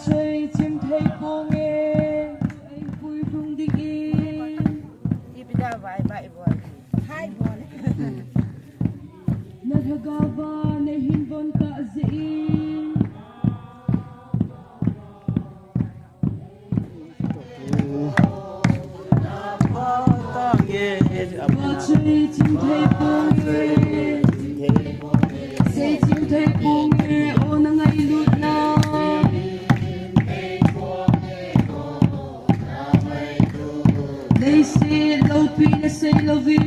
chơi chim thấy cô nghe anh vui rung đi Hai bon. Naghagawa na hinbon ka ziin chơi chim thấy cô nghe say chim thấy cô nghe ô na ngay lụt na they say lâu pi na say lâu vi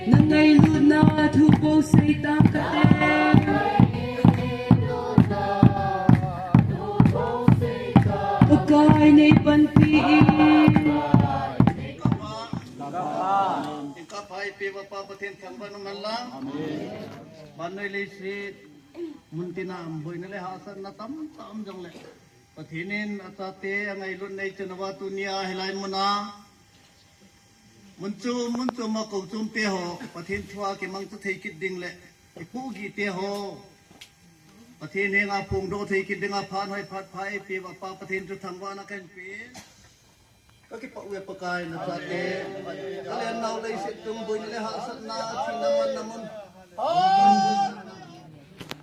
na ngay lụt na thu cô say tam ka te kai nei pan pi Pai pe bapa paten thangban manlang banai le si muntina amboi nale hasan na tam jong le pathinin atate angai lun nei chanawa tunia helai muna munchu ma ko chum te ho pathin thwa ke mang chu thei kit ding le pu gi te ho pathin he nga phung do thei kit dinga phan hoi phat phai pe bapa pathin chu thangwa na kan pe cái bọc về bậc cài là sao thế? Các em nào đây sẽ tung với những hạ sát na thì năm môn.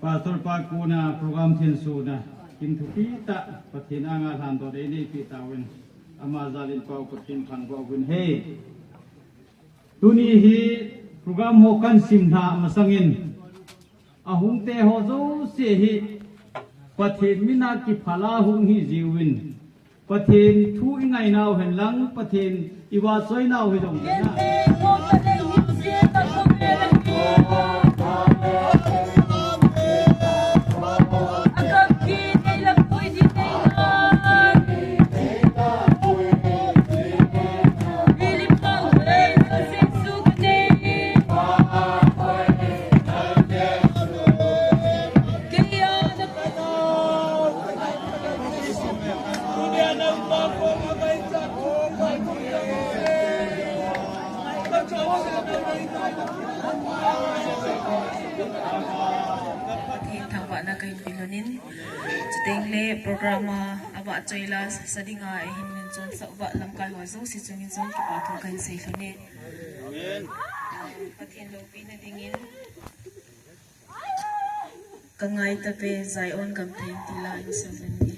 Pastor Pakuna program thiên su na kim thu pi ta pathin anga than to dei ni pi tawin ama zalin pau pathin phan ko win he tuni hi program ho kan sim tha masangin ahung te ho zo se hi pathin mina ki phala hung hi jiwin pathin thu ingai naw hen lang pathin iwa soi naw hi dong na na kay pilonin chiteng le programa aba choila sadinga hinmin chon sa ba lam kai ho zo si chungin chon ki pa thong kan sei hlone amen pathin lo pi na dingin kangai ta pe zai on kam theng tila in seven ni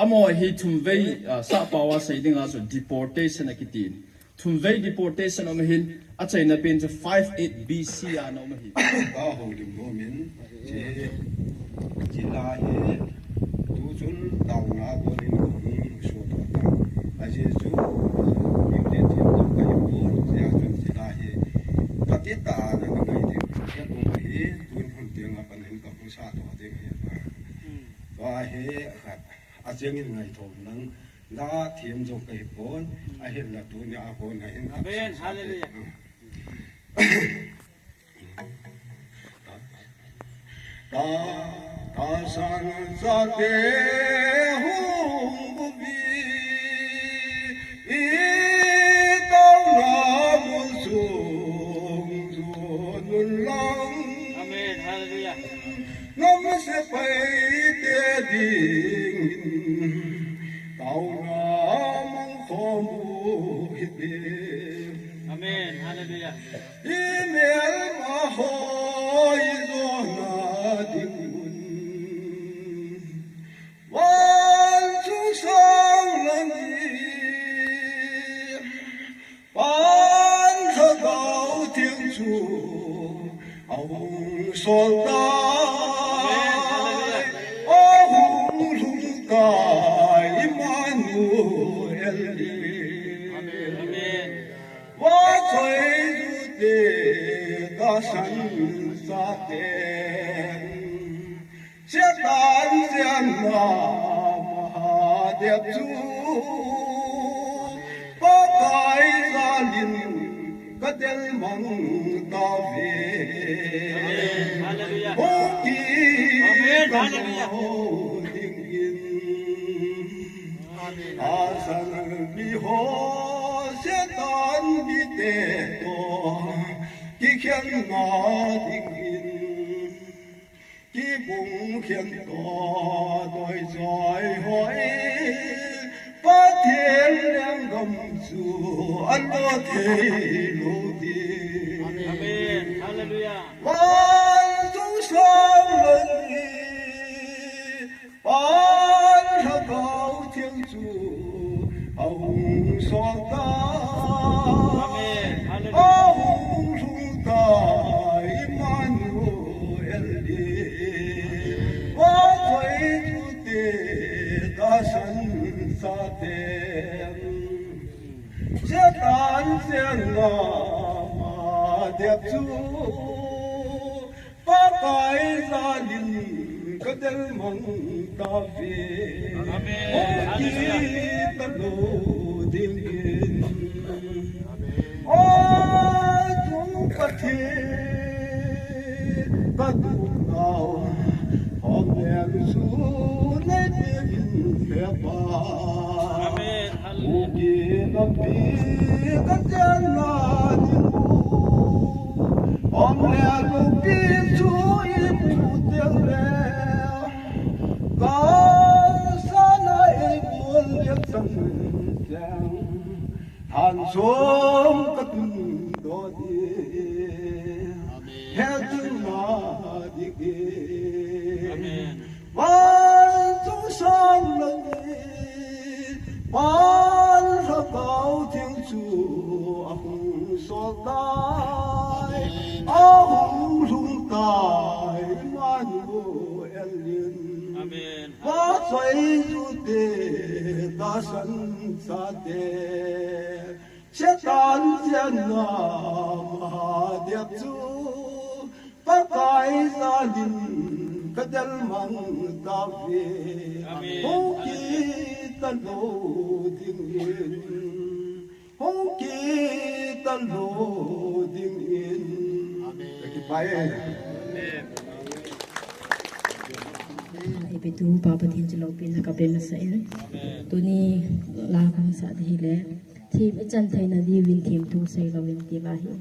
amo hi thumvei sa pawa seidinga so deportation akitin thumvei deportation om hin achaina pen to 58 BC an om hi ba ho lim ho min che jila he tu chun dau na ko lim ho so to ta a je chu lim de tin to ka yo se a chun jila he patita na ngai de ya tu ma he tun hun te nga pan hin ka hu sa to de he ba he a cheng in ngai thom nang la thiam jong kai pon a hen la tu ni a pon na hen amen hallelujah ta san sa te hum bi i ta na mu sung nun lang amen hallelujah nam se pai te ding tao na mong khom hi be amen hallelujah email ma hoi zo na ding mun wan chu sang lang ni ban tha gao tiếng chu ông sol ta ô hùng lung ta Emmanuel amen wa choi du te ta san sa te che tan jan ma Mahadev chu pa kai za lin ka tel mang ta ve amen hallelujah amen hallelujah ding in asan bi ho se tan bi te to ki khen na ding in ki bung khen to doi doi hoi pa thiên đang gầm su an lo thế lo đi amen hallelujah ban chúng sang lần đi ban thao cao thiên chủ ông son ta amen hallelujah ông chúng ta Emmanuel đi qua thấy chủ tế ta sanh sa te se tan sen la ma dep chu pa kai za lin ka del mang ta ve amen hallelujah ta lo ding in o tu ka the ka tu nao om le su le in fe pa amen hallelujah pi ka jan na ni om le lu pi chu i mu te le ka sa na e bul le sang jang han som ka tu do di he tu ma di ge amen ban chúng sang lần ban ra cao thiên chủ ông so tai ông lung tai Emmanuel amen ba xoay du te ta san sa te che tan jan na Mahadev chu pa kai za lin ka dal mang ta ve ho ki ta lo ding in ho ki ta lo ding in amen ki pai Ipitu Papa Tin Jalo Pin na kapin na sa il. Tuni lakang sa dihile. Team ijan thay na di win team tu say la win ti lahi.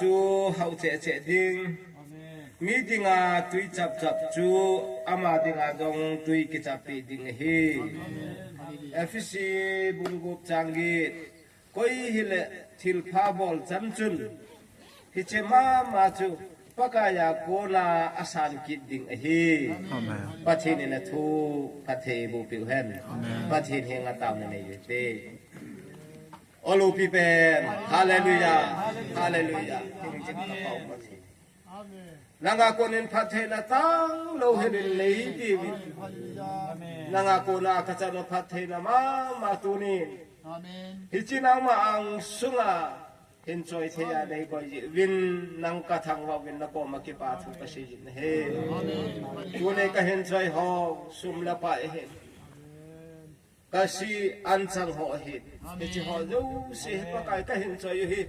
chu hậu che ding mi dinga tui chap chu ama dinga dong tui ki chapi ding hi FCC bungup changi koi hile thil pha bol chamchun hi chema ma chu pakaya kola asan kid ding hi pathin na thu pathe bu piu hen pathin henga taw na nei te olu pipen hallelujah hallelujah ting jing ka pau pathin nanga konin pathe na tang lo hedin lei ti wi nanga kona ka chano pathe na ma tu ni hi china ma ang sunga enjoy thea dei ko win nang ka thang wa win na ko ma ki pa thu ka si jin he tu ne ka enjoy ho sum la pa he ka si an chang ho he he chi ho lu si pa kai ka enjoy hi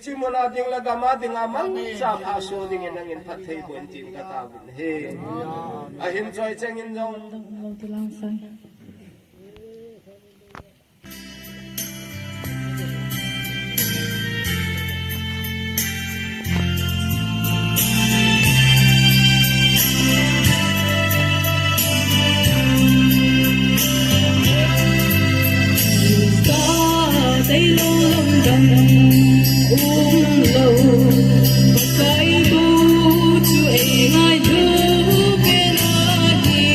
chi mo na ding la ga ma ding a man cha pha so ding en nang en phat thei bon tin ka ta win he a enjoy chang in jong Long ti lang san. Tây lâu lông đồng uống lâu và cái bu chú ấy ngay thứ bên đi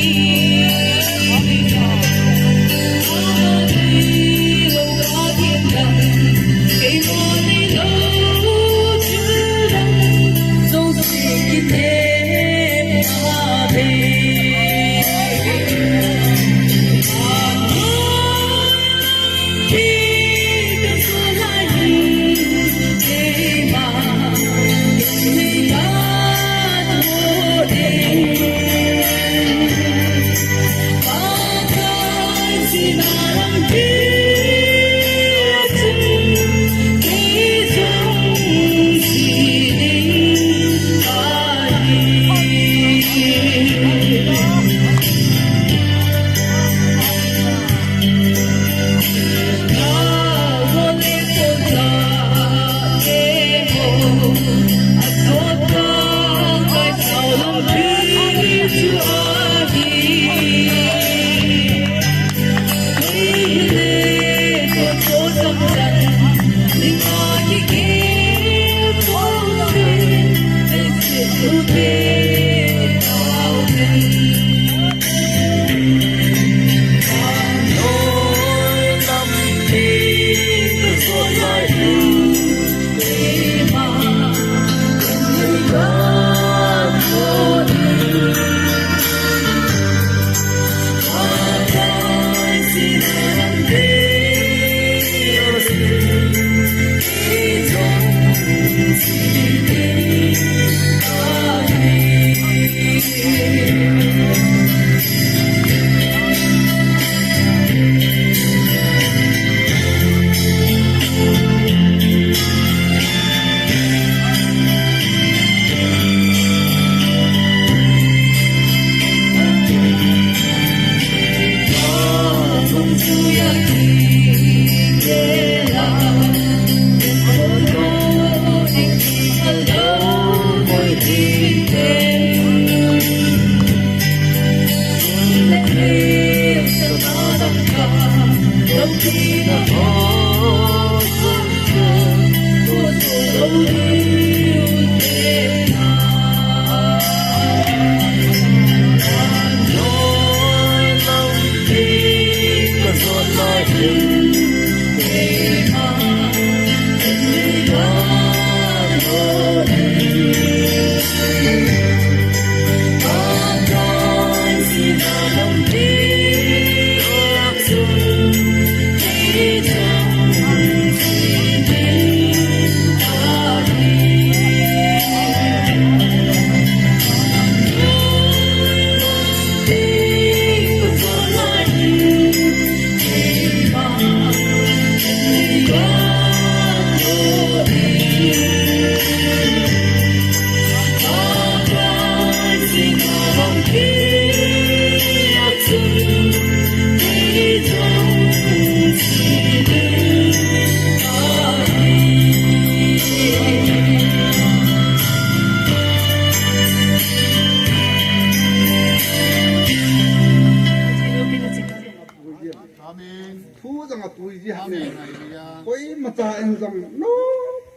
dòng nó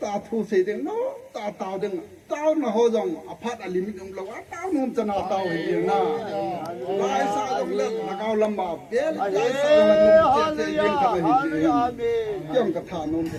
ta thu xây đến nó ta tao đến tao nó hồ dòng phát ở limit ông lâu tao nôm cho nào tao hình như na lại sao dòng lên là cao lâm bảo biết lại sao là nôm chết riêng thật là hình như chẳng cả thả nôm thế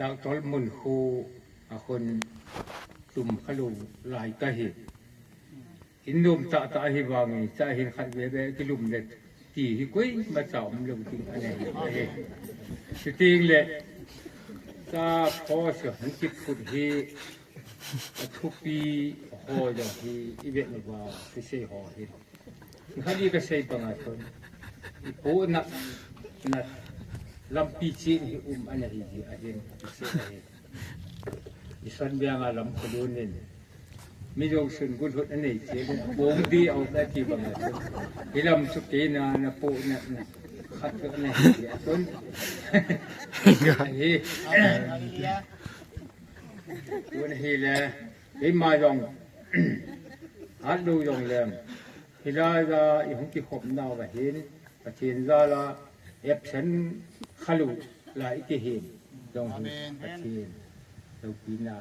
ดาวตอลมุนคูคนตุ่มขลุลายตะหิอินดุมตะตะหิวามีตะหิขัดเวเบกิลุมเล็ดตีหิกุยมาจอมลงทิ้งอะไรสติงเล็ดตาพอสหันคิดขุดฮีทุกปีหออย่างที่อีเวนต์ว่าที่เสียหอฮีขัดยีก็เสียปังอาชนอีโปนักนักลำปีจีนอันนี้อาเจนเสียดิฉันเบียงลำขดุนนี่มีโยงสุนกุลอันนี้เสียวงดีเอาได้ที่บางคนที่ลำสุกีนาโปนักขัดกันนี่ต้นวันนี้แหละไอ้มาจงฮัดดูจงเลี้ยงที่เราจะอีหงที่ขบนาวไปเห็นประเทศเราละเอฟเซนขลุ่ลายที่เห็น จงประเทศเราปีหน้า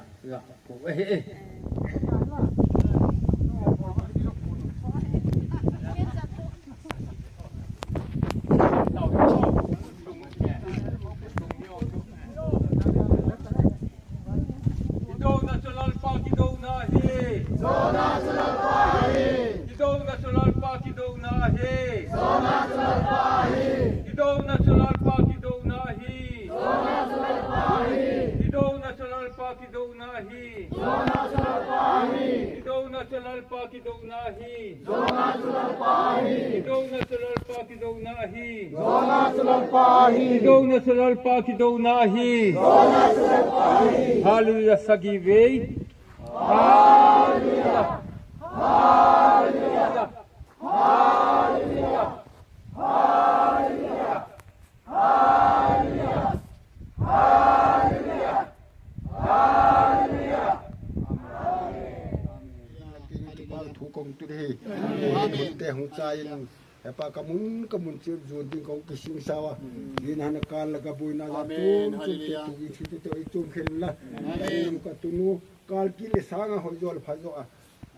กูเอ้Hallelujah, Sagivei. Hallelujah. Hallelujah. Hallelujah. Hallelujah. Hallelujah. Hallelujah. Hallelujah. thủ công tuyệt hề một tè hồng traiแต่ปากกมุนเชื่อจวนดิ้งของกิสิงสาวยินหันการละกับบุญนาลาตุมจุดเตตุกิสิเตตุจุมเข็นละนำกัตุนูการกิเลสางหอยจอลพันโอ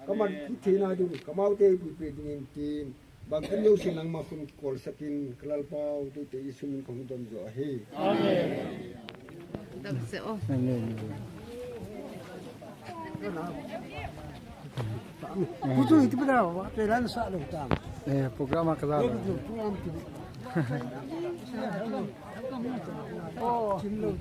ก็มันคิดทีนาดูก็มาเตปุเปดินทีนบางคนโยสินังมาคุณกอลสกินกลาลปาวตุเตยิสุมินของดมจ่อเฮอาเมนดังเสียวKutu itu berapa? Jalan satu tam. program akal Oh, cimlo.